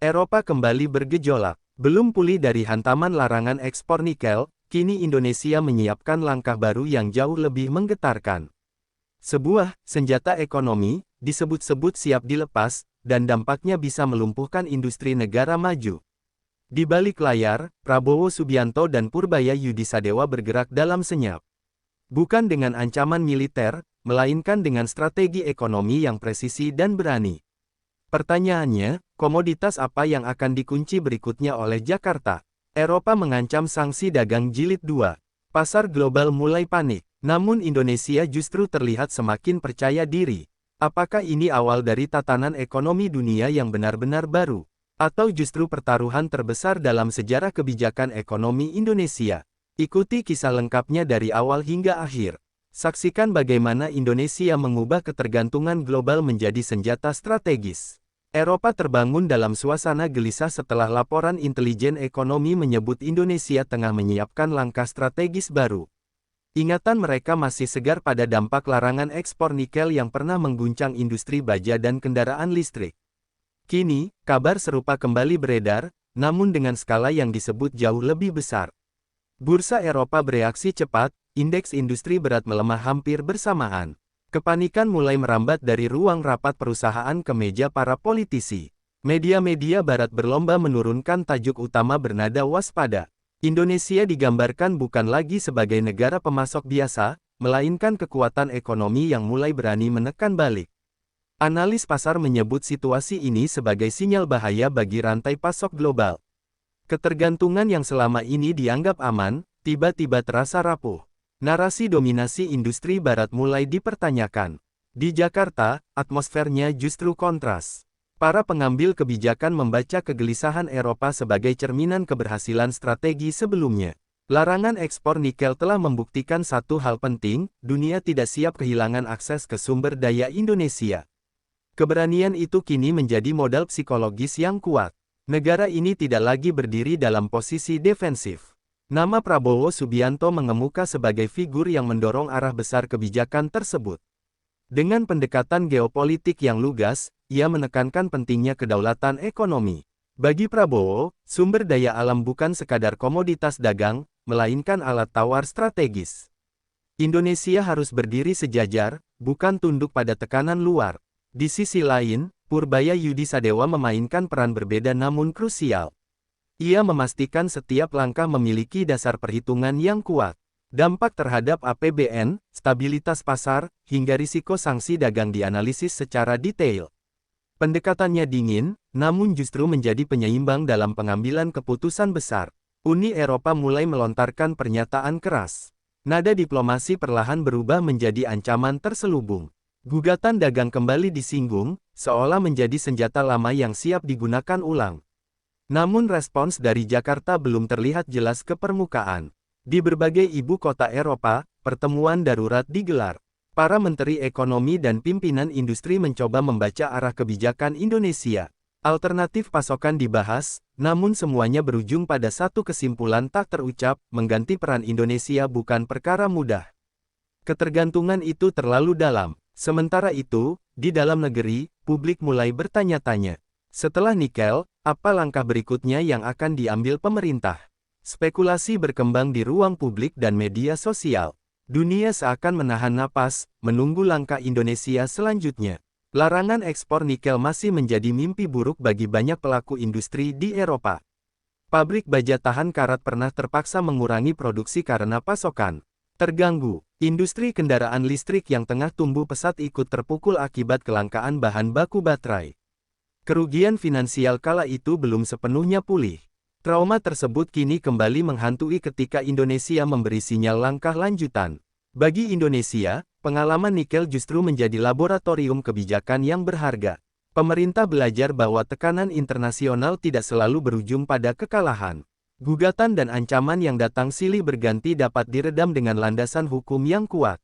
Eropa kembali bergejolak. Belum pulih dari hantaman larangan ekspor nikel, kini Indonesia menyiapkan langkah baru yang jauh lebih menggetarkan. Sebuah senjata ekonomi disebut-sebut siap dilepas, dan dampaknya bisa melumpuhkan industri negara maju. Di balik layar, Prabowo Subianto dan Purbaya Yudisadewa bergerak dalam senyap. Bukan dengan ancaman militer, melainkan dengan strategi ekonomi yang presisi dan berani. Pertanyaannya, komoditas apa yang akan dikunci berikutnya oleh Jakarta? Eropa mengancam sanksi dagang jilid 2. Pasar global mulai panik, namun Indonesia justru terlihat semakin percaya diri. Apakah ini awal dari tatanan ekonomi dunia yang benar-benar baru? Atau justru pertaruhan terbesar dalam sejarah kebijakan ekonomi Indonesia? Ikuti kisah lengkapnya dari awal hingga akhir. Saksikan bagaimana Indonesia mengubah ketergantungan global menjadi senjata strategis. Eropa terbangun dalam suasana gelisah setelah laporan intelijen ekonomi menyebut Indonesia tengah menyiapkan langkah strategis baru. Ingatan mereka masih segar pada dampak larangan ekspor nikel yang pernah mengguncang industri baja dan kendaraan listrik. Kini, kabar serupa kembali beredar, namun dengan skala yang disebut jauh lebih besar. Bursa Eropa bereaksi cepat, indeks industri berat melemah hampir bersamaan. Kepanikan mulai merambat dari ruang rapat perusahaan ke meja para politisi. Media-media barat berlomba menurunkan tajuk utama bernada waspada. Indonesia digambarkan bukan lagi sebagai negara pemasok biasa, melainkan kekuatan ekonomi yang mulai berani menekan balik. Analis pasar menyebut situasi ini sebagai sinyal bahaya bagi rantai pasok global. Ketergantungan yang selama ini dianggap aman, tiba-tiba terasa rapuh. Narasi dominasi industri barat mulai dipertanyakan. Di Jakarta, atmosfernya justru kontras. Para pengambil kebijakan membaca kegelisahan Eropa sebagai cerminan keberhasilan strategi sebelumnya. Larangan ekspor nikel telah membuktikan satu hal penting, dunia tidak siap kehilangan akses ke sumber daya Indonesia. Keberanian itu kini menjadi modal psikologis yang kuat. Negara ini tidak lagi berdiri dalam posisi defensif. Nama Prabowo Subianto mengemuka sebagai figur yang mendorong arah besar kebijakan tersebut. Dengan pendekatan geopolitik yang lugas, ia menekankan pentingnya kedaulatan ekonomi. Bagi Prabowo, sumber daya alam bukan sekadar komoditas dagang, melainkan alat tawar strategis. Indonesia harus berdiri sejajar, bukan tunduk pada tekanan luar. Di sisi lain, Purbaya Yudisadewa memainkan peran berbeda namun krusial. Ia memastikan setiap langkah memiliki dasar perhitungan yang kuat. Dampak terhadap APBN, stabilitas pasar, hingga risiko sanksi dagang dianalisis secara detail. Pendekatannya dingin, namun justru menjadi penyeimbang dalam pengambilan keputusan besar. Uni Eropa mulai melontarkan pernyataan keras. Nada diplomasi perlahan berubah menjadi ancaman terselubung. Gugatan dagang kembali disinggung, seolah menjadi senjata lama yang siap digunakan ulang. Namun respons dari Jakarta belum terlihat jelas ke permukaan. Di berbagai ibu kota Eropa, pertemuan darurat digelar. Para menteri ekonomi dan pimpinan industri mencoba membaca arah kebijakan Indonesia. Alternatif pasokan dibahas, namun semuanya berujung pada satu kesimpulan tak terucap, mengganti peran Indonesia bukan perkara mudah. Ketergantungan itu terlalu dalam. Sementara itu, di dalam negeri, publik mulai bertanya-tanya. Setelah nikel, apa langkah berikutnya yang akan diambil pemerintah? Spekulasi berkembang di ruang publik dan media sosial. Dunia seakan menahan napas, menunggu langkah Indonesia selanjutnya. Larangan ekspor nikel masih menjadi mimpi buruk bagi banyak pelaku industri di Eropa. Pabrik baja tahan karat pernah terpaksa mengurangi produksi karena pasokan terganggu. Industri kendaraan listrik yang tengah tumbuh pesat ikut terpukul akibat kelangkaan bahan baku baterai. Kerugian finansial kala itu belum sepenuhnya pulih. Trauma tersebut kini kembali menghantui ketika Indonesia memberi sinyal langkah lanjutan. Bagi Indonesia, pengalaman nikel justru menjadi laboratorium kebijakan yang berharga. Pemerintah belajar bahwa tekanan internasional tidak selalu berujung pada kekalahan. Gugatan dan ancaman yang datang silih berganti dapat diredam dengan landasan hukum yang kuat.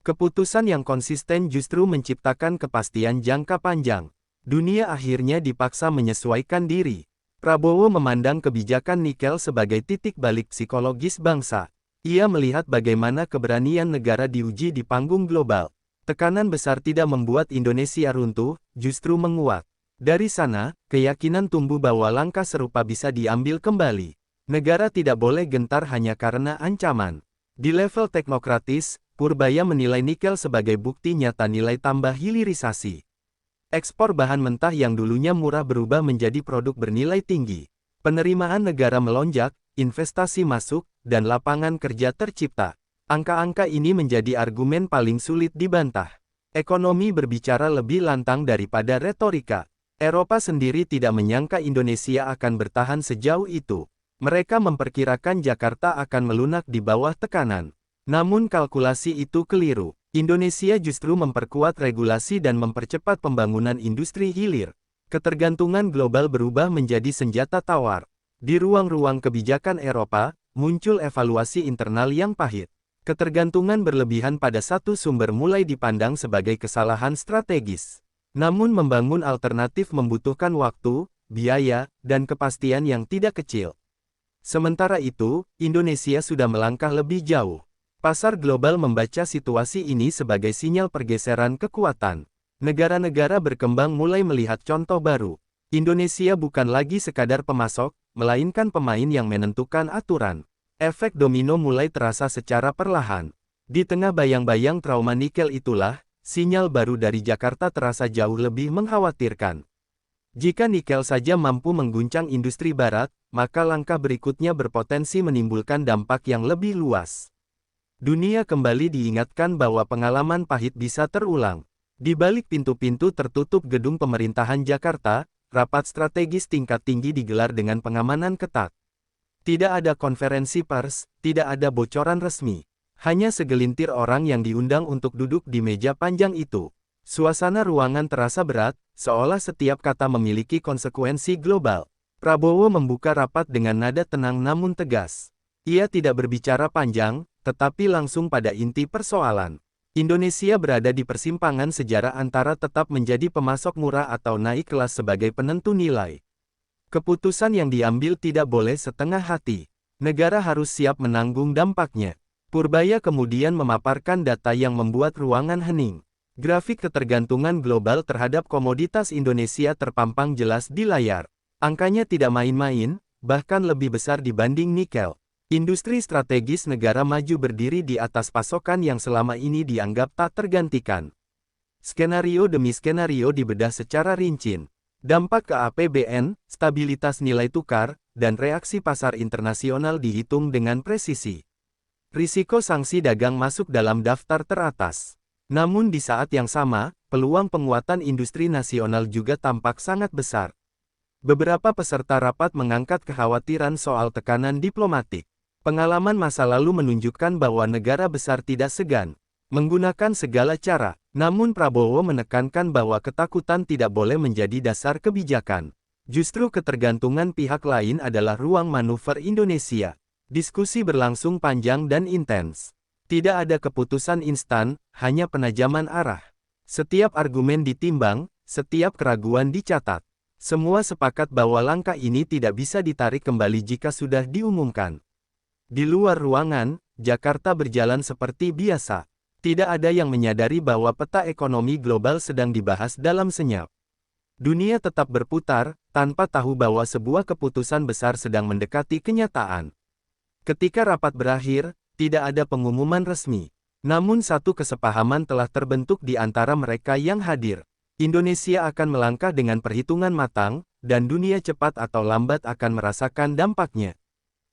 Keputusan yang konsisten justru menciptakan kepastian jangka panjang. Dunia akhirnya dipaksa menyesuaikan diri. Prabowo memandang kebijakan nikel sebagai titik balik psikologis bangsa. Ia melihat bagaimana keberanian negara diuji di panggung global. Tekanan besar tidak membuat Indonesia runtuh, justru menguat. Dari sana, keyakinan tumbuh bahwa langkah serupa bisa diambil kembali. Negara tidak boleh gentar hanya karena ancaman. Di level teknokratis, Purbaya menilai nikel sebagai bukti nyata nilai tambah hilirisasi. Ekspor bahan mentah yang dulunya murah berubah menjadi produk bernilai tinggi. Penerimaan negara melonjak, investasi masuk, dan lapangan kerja tercipta. Angka-angka ini menjadi argumen paling sulit dibantah. Ekonomi berbicara lebih lantang daripada retorika. Eropa sendiri tidak menyangka Indonesia akan bertahan sejauh itu. Mereka memperkirakan Jakarta akan melunak di bawah tekanan. Namun kalkulasi itu keliru. Indonesia justru memperkuat regulasi dan mempercepat pembangunan industri hilir. Ketergantungan global berubah menjadi senjata tawar. Di ruang-ruang kebijakan Eropa, muncul evaluasi internal yang pahit. Ketergantungan berlebihan pada satu sumber mulai dipandang sebagai kesalahan strategis. Namun membangun alternatif membutuhkan waktu, biaya, dan kepastian yang tidak kecil. Sementara itu, Indonesia sudah melangkah lebih jauh. Pasar global membaca situasi ini sebagai sinyal pergeseran kekuatan. Negara-negara berkembang mulai melihat contoh baru. Indonesia bukan lagi sekadar pemasok, melainkan pemain yang menentukan aturan. Efek domino mulai terasa secara perlahan. Di tengah bayang-bayang trauma nikel itulah, sinyal baru dari Jakarta terasa jauh lebih mengkhawatirkan. Jika nikel saja mampu mengguncang industri barat, maka langkah berikutnya berpotensi menimbulkan dampak yang lebih luas. Dunia kembali diingatkan bahwa pengalaman pahit bisa terulang. Di balik pintu-pintu tertutup gedung pemerintahan Jakarta, rapat strategis tingkat tinggi digelar dengan pengamanan ketat. Tidak ada konferensi pers, tidak ada bocoran resmi. Hanya segelintir orang yang diundang untuk duduk di meja panjang itu. Suasana ruangan terasa berat, seolah setiap kata memiliki konsekuensi global. Prabowo membuka rapat dengan nada tenang namun tegas. Ia tidak berbicara panjang, tetapi langsung pada inti persoalan. Indonesia berada di persimpangan sejarah antara tetap menjadi pemasok murah atau naik kelas sebagai penentu nilai. Keputusan yang diambil tidak boleh setengah hati. Negara harus siap menanggung dampaknya. Purbaya kemudian memaparkan data yang membuat ruangan hening. Grafik ketergantungan global terhadap komoditas Indonesia terpampang jelas di layar. Angkanya tidak main-main, bahkan lebih besar dibanding nikel. Industri strategis negara maju berdiri di atas pasokan yang selama ini dianggap tak tergantikan. Skenario demi skenario dibedah secara rinci. Dampak ke APBN, stabilitas nilai tukar, dan reaksi pasar internasional dihitung dengan presisi. Risiko sanksi dagang masuk dalam daftar teratas. Namun di saat yang sama, peluang penguatan industri nasional juga tampak sangat besar. Beberapa peserta rapat mengangkat kekhawatiran soal tekanan diplomatik. Pengalaman masa lalu menunjukkan bahwa negara besar tidak segan menggunakan segala cara. Namun Prabowo menekankan bahwa ketakutan tidak boleh menjadi dasar kebijakan. Justru ketergantungan pihak lain adalah ruang manuver Indonesia. Diskusi berlangsung panjang dan intens. Tidak ada keputusan instan, hanya penajaman arah. Setiap argumen ditimbang, setiap keraguan dicatat. Semua sepakat bahwa langkah ini tidak bisa ditarik kembali jika sudah diumumkan. Di luar ruangan, Jakarta berjalan seperti biasa. Tidak ada yang menyadari bahwa peta ekonomi global sedang dibahas dalam senyap. Dunia tetap berputar, tanpa tahu bahwa sebuah keputusan besar sedang mendekati kenyataan. Ketika rapat berakhir, tidak ada pengumuman resmi. Namun satu kesepahaman telah terbentuk di antara mereka yang hadir. Indonesia akan melangkah dengan perhitungan matang, dan dunia cepat atau lambat akan merasakan dampaknya.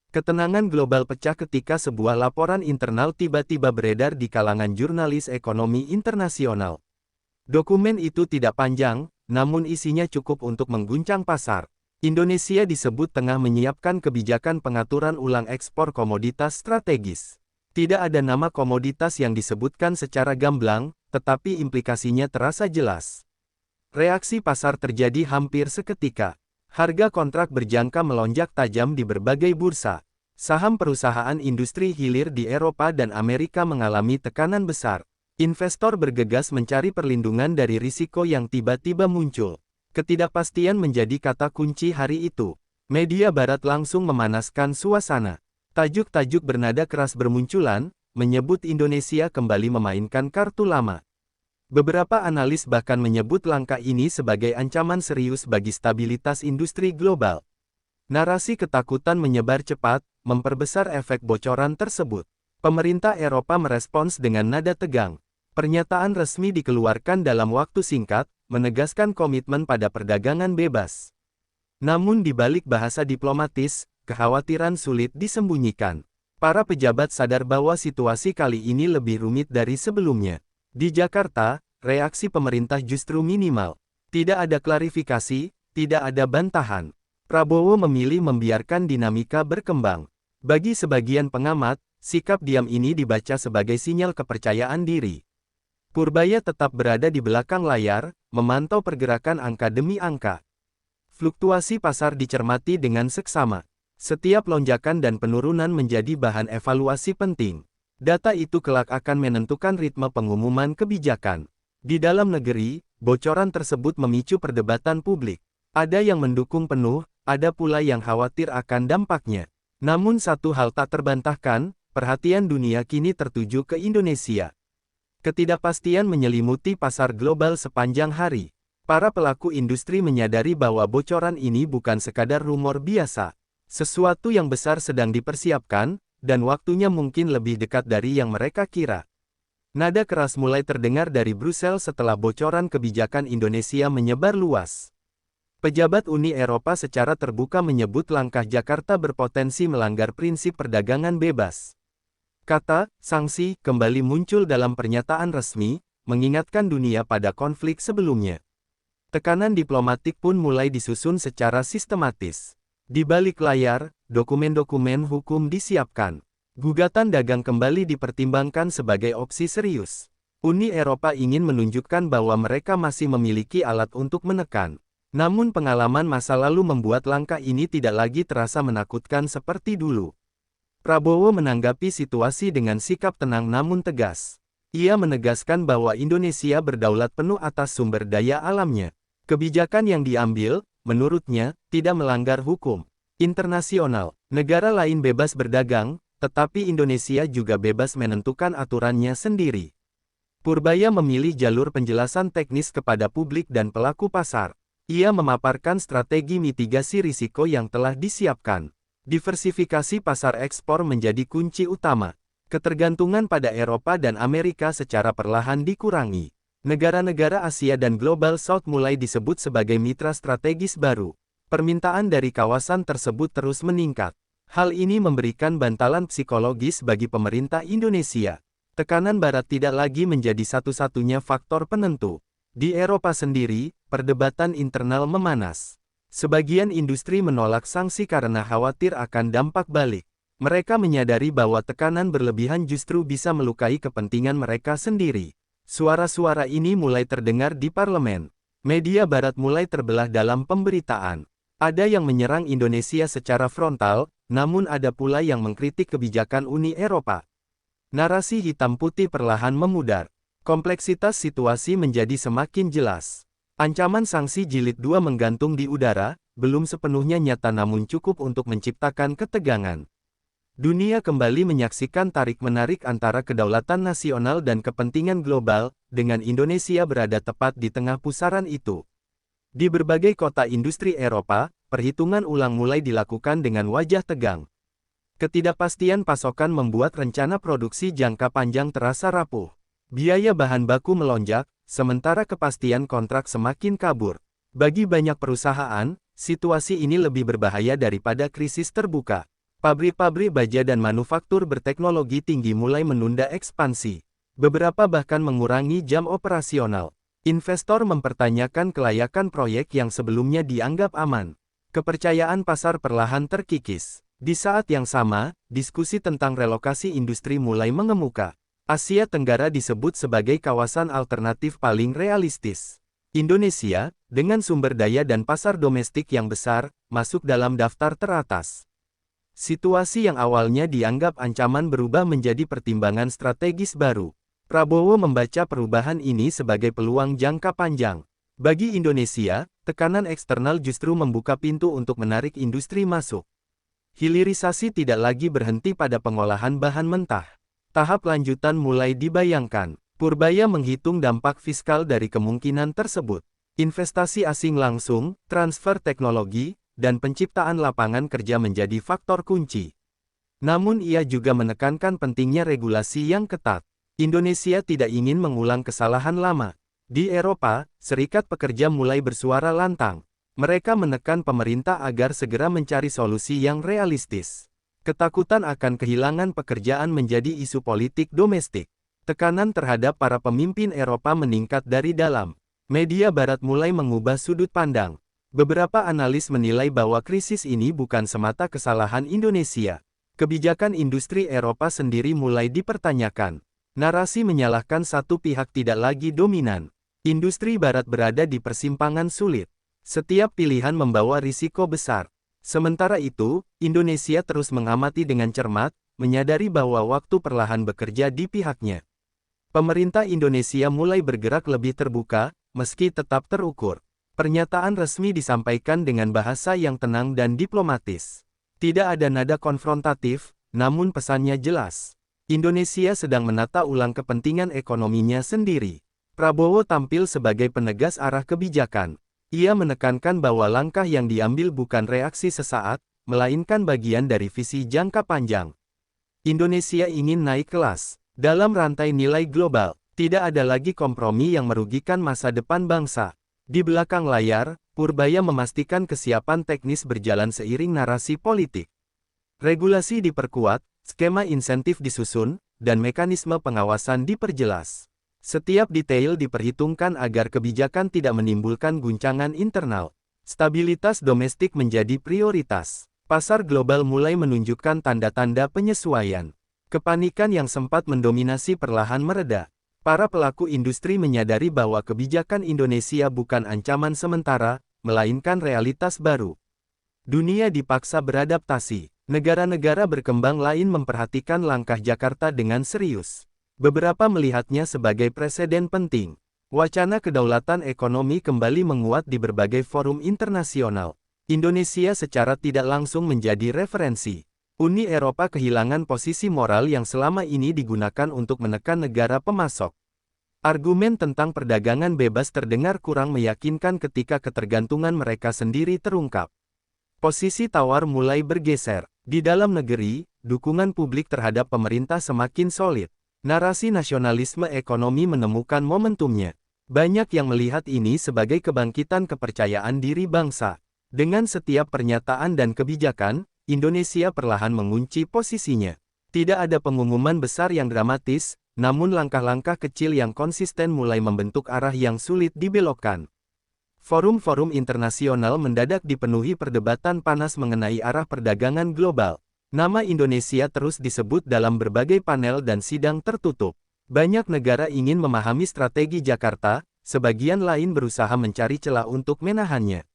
Ketenangan global pecah ketika sebuah laporan internal tiba-tiba beredar di kalangan jurnalis ekonomi internasional. Dokumen itu tidak panjang, namun isinya cukup untuk mengguncang pasar. Indonesia disebut tengah menyiapkan kebijakan pengaturan ulang ekspor komoditas strategis. Tidak ada nama komoditas yang disebutkan secara gamblang, tetapi implikasinya terasa jelas. Reaksi pasar terjadi hampir seketika. Harga kontrak berjangka melonjak tajam di berbagai bursa. Saham perusahaan industri hilir di Eropa dan Amerika mengalami tekanan besar. Investor bergegas mencari perlindungan dari risiko yang tiba-tiba muncul. Ketidakpastian menjadi kata kunci hari itu. Media barat langsung memanaskan suasana. Tajuk-tajuk bernada keras bermunculan, menyebut Indonesia kembali memainkan kartu lama. Beberapa analis bahkan menyebut langkah ini sebagai ancaman serius bagi stabilitas industri global. Narasi ketakutan menyebar cepat, memperbesar efek bocoran tersebut. Pemerintah Eropa merespons dengan nada tegang. Pernyataan resmi dikeluarkan dalam waktu singkat, menegaskan komitmen pada perdagangan bebas. Namun di balik bahasa diplomatis, kekhawatiran sulit disembunyikan. Para pejabat sadar bahwa situasi kali ini lebih rumit dari sebelumnya. Di Jakarta, reaksi pemerintah justru minimal. Tidak ada klarifikasi, tidak ada bantahan. Prabowo memilih membiarkan dinamika berkembang. Bagi sebagian pengamat, sikap diam ini dibaca sebagai sinyal kepercayaan diri. Purbaya tetap berada di belakang layar, memantau pergerakan angka demi angka. Fluktuasi pasar dicermati dengan seksama. Setiap lonjakan dan penurunan menjadi bahan evaluasi penting. Data itu kelak akan menentukan ritme pengumuman kebijakan. Di dalam negeri, bocoran tersebut memicu perdebatan publik. Ada yang mendukung penuh, ada pula yang khawatir akan dampaknya. Namun satu hal tak terbantahkan, perhatian dunia kini tertuju ke Indonesia. Ketidakpastian menyelimuti pasar global sepanjang hari. Para pelaku industri menyadari bahwa bocoran ini bukan sekadar rumor biasa. Sesuatu yang besar sedang dipersiapkan, dan waktunya mungkin lebih dekat dari yang mereka kira. Nada keras mulai terdengar dari Brussels setelah bocoran kebijakan Indonesia menyebar luas. Pejabat Uni Eropa secara terbuka menyebut langkah Jakarta berpotensi melanggar prinsip perdagangan bebas. Kata "sanksi" kembali muncul dalam pernyataan resmi, mengingatkan dunia pada konflik sebelumnya. Tekanan diplomatik pun mulai disusun secara sistematis. Di balik layar, dokumen-dokumen hukum disiapkan. Gugatan dagang kembali dipertimbangkan sebagai opsi serius. Uni Eropa ingin menunjukkan bahwa mereka masih memiliki alat untuk menekan. Namun pengalaman masa lalu membuat langkah ini tidak lagi terasa menakutkan seperti dulu. Prabowo menanggapi situasi dengan sikap tenang namun tegas. Ia menegaskan bahwa Indonesia berdaulat penuh atas sumber daya alamnya. Kebijakan yang diambil, menurutnya, tidak melanggar hukum internasional. Negara lain bebas berdagang, tetapi Indonesia juga bebas menentukan aturannya sendiri. Purbaya memilih jalur penjelasan teknis kepada publik dan pelaku pasar. Ia memaparkan strategi mitigasi risiko yang telah disiapkan. Diversifikasi pasar ekspor menjadi kunci utama. Ketergantungan pada Eropa dan Amerika secara perlahan dikurangi. Negara-negara Asia dan Global South mulai disebut sebagai mitra strategis baru. Permintaan dari kawasan tersebut terus meningkat. Hal ini memberikan bantalan psikologis bagi pemerintah Indonesia. Tekanan Barat tidak lagi menjadi satu-satunya faktor penentu. Di Eropa sendiri, perdebatan internal memanas. Sebagian industri menolak sanksi karena khawatir akan dampak balik. Mereka menyadari bahwa tekanan berlebihan justru bisa melukai kepentingan mereka sendiri. Suara-suara ini mulai terdengar di parlemen. Media Barat mulai terbelah dalam pemberitaan. Ada yang menyerang Indonesia secara frontal, namun ada pula yang mengkritik kebijakan Uni Eropa. Narasi hitam putih perlahan memudar. Kompleksitas situasi menjadi semakin jelas. Ancaman sanksi jilid 2 menggantung di udara, belum sepenuhnya nyata namun cukup untuk menciptakan ketegangan. Dunia kembali menyaksikan tarik-menarik antara kedaulatan nasional dan kepentingan global, dengan Indonesia berada tepat di tengah pusaran itu. Di berbagai kota industri Eropa, perhitungan ulang mulai dilakukan dengan wajah tegang. Ketidakpastian pasokan membuat rencana produksi jangka panjang terasa rapuh. Biaya bahan baku melonjak, sementara kepastian kontrak semakin kabur. Bagi banyak perusahaan, situasi ini lebih berbahaya daripada krisis terbuka. Pabrik-pabrik baja dan manufaktur berteknologi tinggi mulai menunda ekspansi. Beberapa bahkan mengurangi jam operasional. Investor mempertanyakan kelayakan proyek yang sebelumnya dianggap aman. Kepercayaan pasar perlahan terkikis. Di saat yang sama, diskusi tentang relokasi industri mulai mengemuka. Asia Tenggara disebut sebagai kawasan alternatif paling realistis. Indonesia, dengan sumber daya dan pasar domestik yang besar, masuk dalam daftar teratas. Situasi yang awalnya dianggap ancaman berubah menjadi pertimbangan strategis baru. Prabowo membaca perubahan ini sebagai peluang jangka panjang. Bagi Indonesia, tekanan eksternal justru membuka pintu untuk menarik industri masuk. Hilirisasi tidak lagi berhenti pada pengolahan bahan mentah. Tahap lanjutan mulai dibayangkan. Purbaya menghitung dampak fiskal dari kemungkinan tersebut. Investasi asing langsung, transfer teknologi, dan penciptaan lapangan kerja menjadi faktor kunci. Namun ia juga menekankan pentingnya regulasi yang ketat. Indonesia tidak ingin mengulang kesalahan lama. Di Eropa, Serikat Pekerja mulai bersuara lantang. Mereka menekan pemerintah agar segera mencari solusi yang realistis. Ketakutan akan kehilangan pekerjaan menjadi isu politik domestik. Tekanan terhadap para pemimpin Eropa meningkat dari dalam. Media Barat mulai mengubah sudut pandang. Beberapa analis menilai bahwa krisis ini bukan semata kesalahan Indonesia. Kebijakan industri Eropa sendiri mulai dipertanyakan. Narasi menyalahkan satu pihak tidak lagi dominan. Industri Barat berada di persimpangan sulit. Setiap pilihan membawa risiko besar. Sementara itu, Indonesia terus mengamati dengan cermat, menyadari bahwa waktu perlahan bekerja di pihaknya. Pemerintah Indonesia mulai bergerak lebih terbuka, meski tetap terukur. Pernyataan resmi disampaikan dengan bahasa yang tenang dan diplomatis. Tidak ada nada konfrontatif, namun pesannya jelas. Indonesia sedang menata ulang kepentingan ekonominya sendiri. Prabowo tampil sebagai penegas arah kebijakan. Ia menekankan bahwa langkah yang diambil bukan reaksi sesaat, melainkan bagian dari visi jangka panjang. Indonesia ingin naik kelas. Dalam rantai nilai global, tidak ada lagi kompromi yang merugikan masa depan bangsa. Di belakang layar, Purbaya memastikan kesiapan teknis berjalan seiring narasi politik. Regulasi diperkuat, skema insentif disusun, dan mekanisme pengawasan diperjelas. Setiap detail diperhitungkan agar kebijakan tidak menimbulkan guncangan internal. Stabilitas domestik menjadi prioritas. Pasar global mulai menunjukkan tanda-tanda penyesuaian. Kepanikan yang sempat mendominasi perlahan mereda. Para pelaku industri menyadari bahwa kebijakan Indonesia bukan ancaman sementara, melainkan realitas baru. Dunia dipaksa beradaptasi. Negara-negara berkembang lain memperhatikan langkah Jakarta dengan serius. Beberapa melihatnya sebagai preseden penting. Wacana kedaulatan ekonomi kembali menguat di berbagai forum internasional. Indonesia secara tidak langsung menjadi referensi. Uni Eropa kehilangan posisi moral yang selama ini digunakan untuk menekan negara pemasok. Argumen tentang perdagangan bebas terdengar kurang meyakinkan ketika ketergantungan mereka sendiri terungkap. Posisi tawar mulai bergeser. Di dalam negeri, dukungan publik terhadap pemerintah semakin solid. Narasi nasionalisme ekonomi menemukan momentumnya. Banyak yang melihat ini sebagai kebangkitan kepercayaan diri bangsa. Dengan setiap pernyataan dan kebijakan, Indonesia perlahan mengunci posisinya. Tidak ada pengumuman besar yang dramatis, namun langkah-langkah kecil yang konsisten mulai membentuk arah yang sulit dibelokkan. Forum-forum internasional mendadak dipenuhi perdebatan panas mengenai arah perdagangan global. Nama Indonesia terus disebut dalam berbagai panel dan sidang tertutup. Banyak negara ingin memahami strategi Jakarta, sebagian lain berusaha mencari celah untuk menahannya.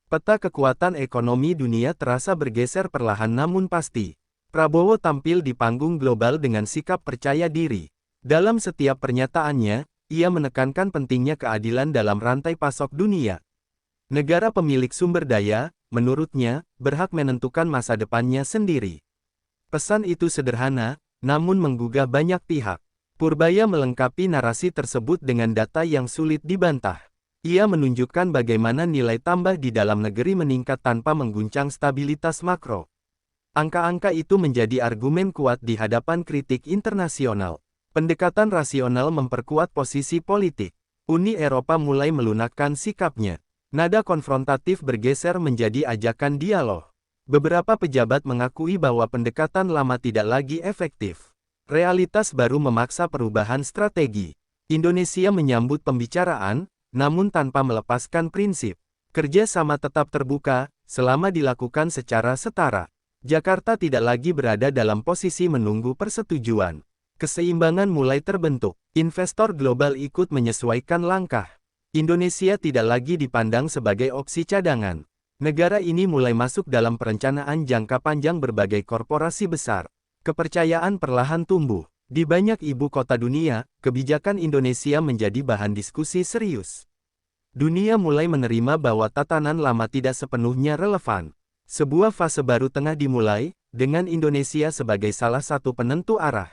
Peta kekuatan ekonomi dunia terasa bergeser perlahan namun pasti. Prabowo tampil di panggung global dengan sikap percaya diri. Dalam setiap pernyataannya, ia menekankan pentingnya keadilan dalam rantai pasok dunia. Negara pemilik sumber daya, menurutnya, berhak menentukan masa depannya sendiri. Pesan itu sederhana, namun menggugah banyak pihak. Purbaya melengkapi narasi tersebut dengan data yang sulit dibantah. Ia menunjukkan bagaimana nilai tambah di dalam negeri meningkat tanpa mengguncang stabilitas makro. Angka-angka itu menjadi argumen kuat di hadapan kritik internasional. Pendekatan rasional memperkuat posisi politik. Uni Eropa mulai melunakkan sikapnya. Nada konfrontatif bergeser menjadi ajakan dialog. Beberapa pejabat mengakui bahwa pendekatan lama tidak lagi efektif. Realitas baru memaksa perubahan strategi. Indonesia menyambut pembicaraan, namun tanpa melepaskan prinsip. Kerja sama tetap terbuka, selama dilakukan secara setara. Jakarta tidak lagi berada dalam posisi menunggu persetujuan. Keseimbangan mulai terbentuk. Investor global ikut menyesuaikan langkah. Indonesia tidak lagi dipandang sebagai opsi cadangan. Negara ini mulai masuk dalam perencanaan jangka panjang berbagai korporasi besar. Kepercayaan perlahan tumbuh. Di banyak ibu kota dunia, kebijakan Indonesia menjadi bahan diskusi serius. Dunia mulai menerima bahwa tatanan lama tidak sepenuhnya relevan. Sebuah fase baru tengah dimulai, dengan Indonesia sebagai salah satu penentu arah.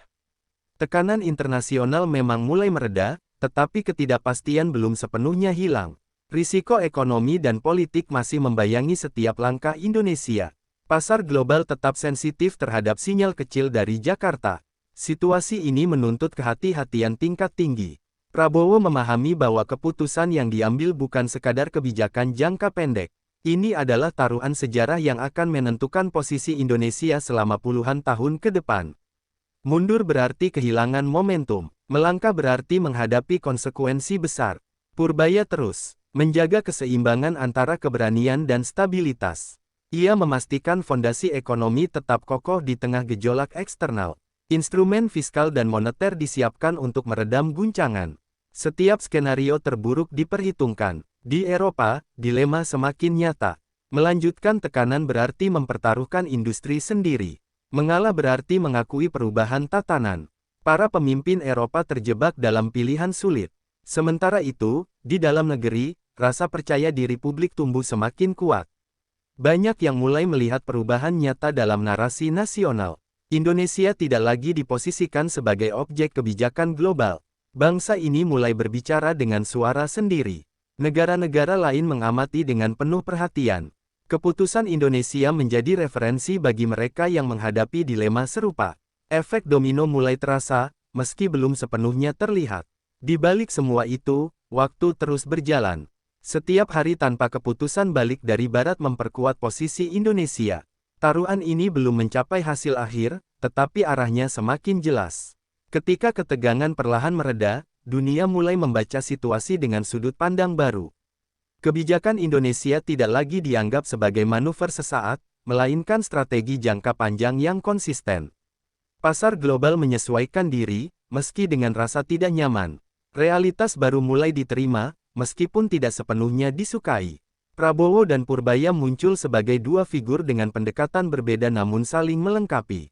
Tekanan internasional memang mulai mereda, tetapi ketidakpastian belum sepenuhnya hilang. Risiko ekonomi dan politik masih membayangi setiap langkah Indonesia. Pasar global tetap sensitif terhadap sinyal kecil dari Jakarta. Situasi ini menuntut kehati-hatian tingkat tinggi. Prabowo memahami bahwa keputusan yang diambil bukan sekadar kebijakan jangka pendek. Ini adalah taruhan sejarah yang akan menentukan posisi Indonesia selama puluhan tahun ke depan. Mundur berarti kehilangan momentum. Melangkah berarti menghadapi konsekuensi besar. Purbaya terus menjaga keseimbangan antara keberanian dan stabilitas. Ia memastikan fondasi ekonomi tetap kokoh di tengah gejolak eksternal. Instrumen fiskal dan moneter disiapkan untuk meredam guncangan. Setiap skenario terburuk diperhitungkan. Di Eropa, dilema semakin nyata. Melanjutkan tekanan berarti mempertaruhkan industri sendiri. Mengalah berarti mengakui perubahan tatanan. Para pemimpin Eropa terjebak dalam pilihan sulit. Sementara itu, di dalam negeri, rasa percaya diri publik tumbuh semakin kuat. Banyak yang mulai melihat perubahan nyata dalam narasi nasional. Indonesia tidak lagi diposisikan sebagai objek kebijakan global. Bangsa ini mulai berbicara dengan suara sendiri. Negara-negara lain mengamati dengan penuh perhatian. Keputusan Indonesia menjadi referensi bagi mereka yang menghadapi dilema serupa. Efek domino mulai terasa, meski belum sepenuhnya terlihat. Di balik semua itu, waktu terus berjalan. Setiap hari tanpa keputusan balik dari Barat memperkuat posisi Indonesia. Taruhan ini belum mencapai hasil akhir, tetapi arahnya semakin jelas. Ketika ketegangan perlahan mereda, dunia mulai membaca situasi dengan sudut pandang baru. Kebijakan Indonesia tidak lagi dianggap sebagai manuver sesaat, melainkan strategi jangka panjang yang konsisten. Pasar global menyesuaikan diri, meski dengan rasa tidak nyaman. Realitas baru mulai diterima, meskipun tidak sepenuhnya disukai. Prabowo dan Purbaya muncul sebagai dua figur dengan pendekatan berbeda namun saling melengkapi.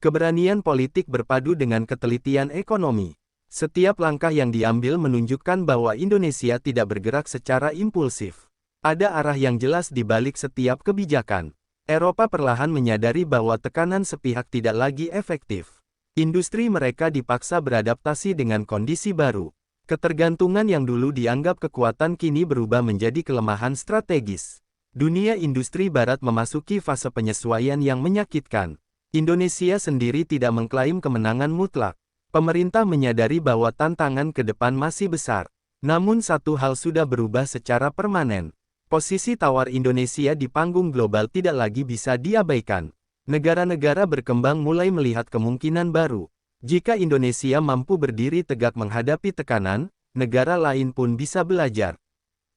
Keberanian politik berpadu dengan ketelitian ekonomi. Setiap langkah yang diambil menunjukkan bahwa Indonesia tidak bergerak secara impulsif. Ada arah yang jelas di balik setiap kebijakan. Eropa perlahan menyadari bahwa tekanan sepihak tidak lagi efektif. Industri mereka dipaksa beradaptasi dengan kondisi baru. Ketergantungan yang dulu dianggap kekuatan kini berubah menjadi kelemahan strategis. Dunia industri barat memasuki fase penyesuaian yang menyakitkan. Indonesia sendiri tidak mengklaim kemenangan mutlak. Pemerintah menyadari bahwa tantangan ke depan masih besar. Namun satu hal sudah berubah secara permanen. Posisi tawar Indonesia di panggung global tidak lagi bisa diabaikan. Negara-negara berkembang mulai melihat kemungkinan baru. Jika Indonesia mampu berdiri tegak menghadapi tekanan, negara lain pun bisa belajar.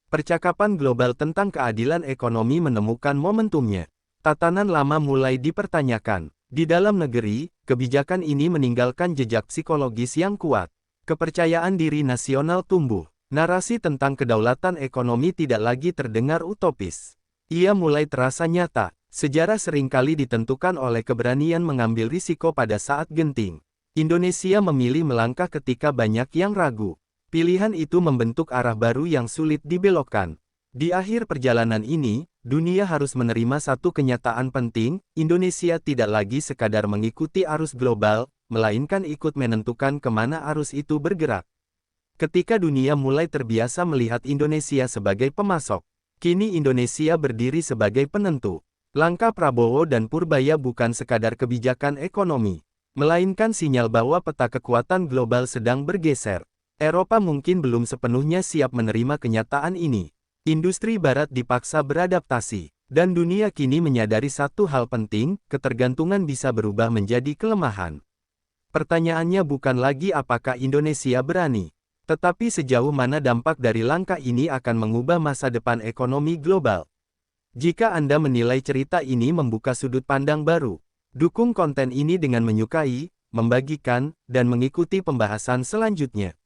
Percakapan global tentang keadilan ekonomi menemukan momentumnya. Tatanan lama mulai dipertanyakan. Di dalam negeri, kebijakan ini meninggalkan jejak psikologis yang kuat. Kepercayaan diri nasional tumbuh. Narasi tentang kedaulatan ekonomi tidak lagi terdengar utopis. Ia mulai terasa nyata. Sejarah seringkali ditentukan oleh keberanian mengambil risiko pada saat genting. Indonesia memilih melangkah ketika banyak yang ragu. Pilihan itu membentuk arah baru yang sulit dibelokkan. Di akhir perjalanan ini, dunia harus menerima satu kenyataan penting, Indonesia tidak lagi sekadar mengikuti arus global, melainkan ikut menentukan kemana arus itu bergerak. Ketika dunia mulai terbiasa melihat Indonesia sebagai pemasok, kini Indonesia berdiri sebagai penentu. Langkah Prabowo dan Purbaya bukan sekadar kebijakan ekonomi, melainkan sinyal bahwa peta kekuatan global sedang bergeser. Eropa mungkin belum sepenuhnya siap menerima kenyataan ini. Industri barat dipaksa beradaptasi, dan dunia kini menyadari satu hal penting, ketergantungan bisa berubah menjadi kelemahan. Pertanyaannya bukan lagi apakah Indonesia berani, tetapi sejauh mana dampak dari langkah ini akan mengubah masa depan ekonomi global. Jika Anda menilai cerita ini membuka sudut pandang baru, dukung konten ini dengan menyukai, membagikan, dan mengikuti pembahasan selanjutnya.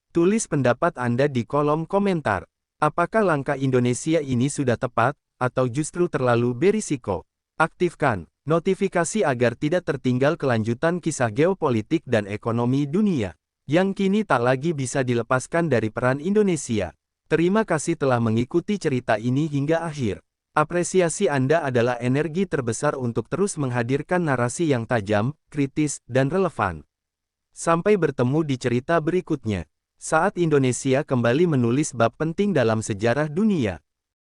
Tulis pendapat Anda di kolom komentar. Apakah langkah Indonesia ini sudah tepat, atau justru terlalu berisiko? Aktifkan notifikasi agar tidak tertinggal kelanjutan kisah geopolitik dan ekonomi dunia, yang kini tak lagi bisa dilepaskan dari peran Indonesia. Terima kasih telah mengikuti cerita ini hingga akhir. Apresiasi Anda adalah energi terbesar untuk terus menghadirkan narasi yang tajam, kritis, dan relevan. Sampai bertemu di cerita berikutnya. Saat Indonesia kembali menulis bab penting dalam sejarah dunia.